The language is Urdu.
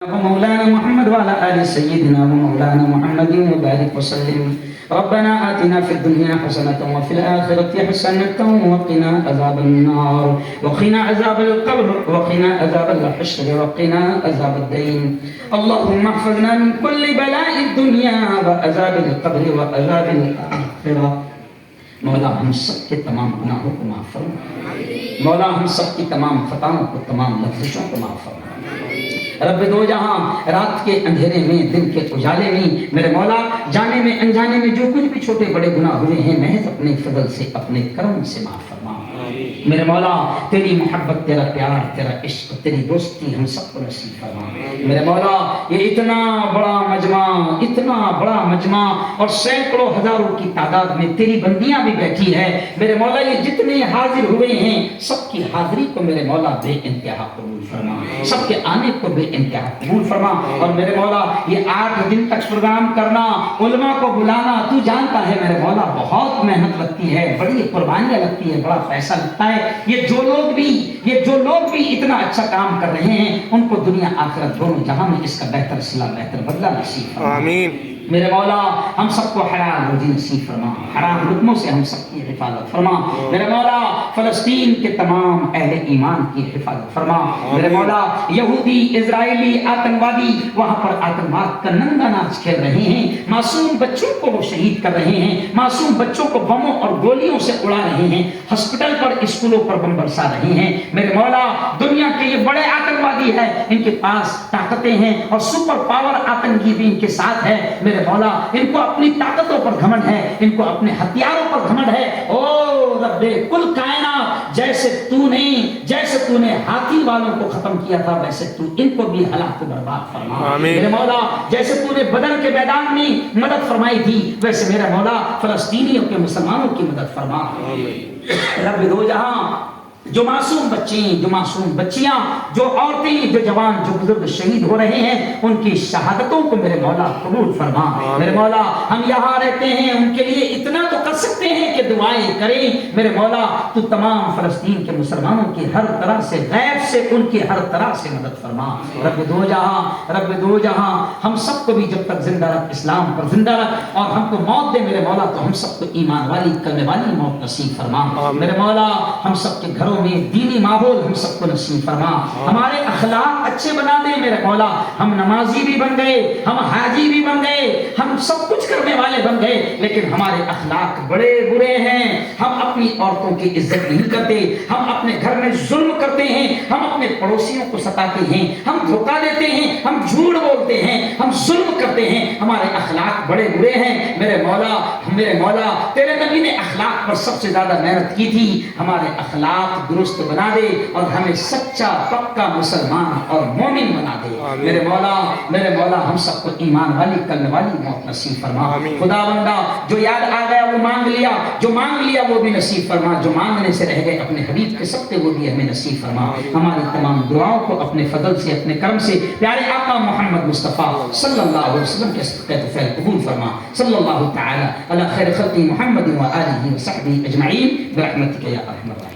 مولانا محمد وعلى آل سيدنا ومولانا محمد وبارك وسلم. ربنا آتنا في الدنيا حسنة وفي الآخرة حسنة وقنا عذاب النار وقنا عذاب القبر وقنا عذاب الحشر وقنا عذاب الدين. اللهم احفظنا من كل بلاء الدنيا وعذاب القبر وعذاب الآخرة. مولا ہم سب کے تمام گناہوں کو معاف فرما. مولا ہم سب کی تمام خطاؤں کو، تمام لفظوں کو معاف فرما. رب دو جہاں، رات کے اندھیرے میں، دن کے اجالے میں، میرے مولا جانے میں انجانے میں جو کچھ بھی چھوٹے بڑے گناہ ہوئے ہیں محض اپنے فضل سے، اپنے کرم سے معاف فرما. میرے مولا تیری محبت، تیرا پیار، تیرا عشق، تیری دوستی ہم سب کو نصیب فرما. میرے مولا یہ اتنا بڑا مجمع اور سینکڑوں ہزاروں کی تعداد میں تیری بندیاں بھی بیٹھی ہے. میرے مولا یہ جتنے حاضر ہوئے ہیں سب کی حاضری کو میرے مولا بے انتہا قبول فرما، سب کے آنے کو بے انتہا قبول فرما. اور میرے مولا یہ 8 دن تک پروگرام کرنا، علماء کو بلانا، تو جانتا ہے میرے مولا بہت محنت لگتی ہے، بڑی قربانیاں لگتی ہے، بڑا پیسہ لگتا ہے. یہ جو لوگ بھی اتنا اچھا کام کر رہے ہیں ان کو دنیا آخرت دونوں جہاں میں اس کا بہتر صلہ، بہتر بدلہ نصیب فرما. آمین. میرے مولا ہم سب کو حلال روزی نصیب فرما، حرام لقموں سے ہم سب کی حفاظت فرما. میرے مولا فلسطین کے تمام اہل ایمان کی حفاظت فرما. میرے مولا یہودی، اسرائیلی، آتنکوادی وہاں پر آتنکواد کا ننگا ناچ کھیل رہے ہیں، معصوم بچوں کو وہ شہید کر رہے ہیں، معصوم بچوں کو بموں اور گولیوں سے اڑا رہے ہیں، ہسپتال پر، اسکولوں پر بم برسا رہے ہیں. میرے مولا دنیا کے یہ بڑے آتنکوادی ہے، ان کے پاس طاقتیں ہیں اور سپر پاور آتنکی بھی ان کے ساتھ ہے. میرے مولا ان کو اپنی طاقتوں پر گھمنڈ ہے، ان کو اپنے ہتھیاروں پر گھمنڈ ہے. او رب کل کائنات، جیسے تو نے ہاتھی والوں کو ختم کیا تھا ویسے تو ان کو بھی ہلاک و برباد فرما. میرے مولا جیسے تو نے بدر کے میدان میں مدد فرمائی تھی ویسے میرا مولا فلسطینیوں کے، مسلمانوں کی مدد فرما. رب دو جہاں جو معصوم بچے، جو معصوم بچیاں، جو عورتیں، جو جوان، جو بزرگ شہید ہو رہے ہیں ان کی شہادتوں کو میرے مولا قبول فرما. میرے مولا ہم یہاں رہتے ہیں ان کے لیے اتنا تو کر سکتے ہیں کہ دعائیں کریں. میرے مولا تو تمام فلسطین کے مسلمانوں کی ہر طرح سے، غیب سے ان کی ہر طرح سے مدد فرما. رب دو جہاں ہم سب کو بھی جب تک زندہ رکھ، اسلام پر زندہ رکھ، اور ہم کو موت دے میرے مولا تو ہم سب کو ایمان والی، کرنے والی موت نصیب فرما. میرے مولا ہم سب کے گھروں میں دینی ماحول ہم سب کو نصیب فرما. ہمارے اخلاق اچھے بنا دے میرے مولا. ہم نمازی بھی بن گئے، ہم حاجی بھی بن گئے، ہم سب کچھ کرنے والے بن گئے، لیکن ہمارے اخلاق بڑے برے ہیں. ہم اپنی عورتوں کی عزت نہیں کرتے، ہم اپنے گھر میں ظلم کرتے ہیں، ہم اپنے پڑوسیوں کو ستاتے ہیں، ہم دھوکہ دیتے ہیں، ہم جھوٹ بولتے ہیں، ہم ظلم کرتے ہیں. ہمارے اخلاق بڑے برے ہیں میرے مولا تیرے نبی نے اخلاق پر سب سے زیادہ محنت کی تھی. ہمارے اخلاق درست بنا دے اور ہمیں سچا پکا مسلمان اور مومن بنا دے. میرے مولا ہم سب کو ایمان والی، کرنے والی موت نصیب فرما. خدا بندہ جو یاد آ گیا وہ مانگ لیا، جو مانگ لیا وہ بھی نصیب فرما، جو مانگنے سے رہ گئے اپنے حبیب کے سب وہ بھی ہمیں نصیب فرما. ہماری تمام دعاؤں کو اپنے فضل سے، اپنے کرم سے پیارے آقا محمد مصطفیٰ صلی اللہ علیہ وسلم کے صدقے تو فعل قبول فرما. صلی اللہ تعالی علی خیر خلق محمد و آلہ و صحبہ اجمعین برحمتک یا ارحم الراحمین.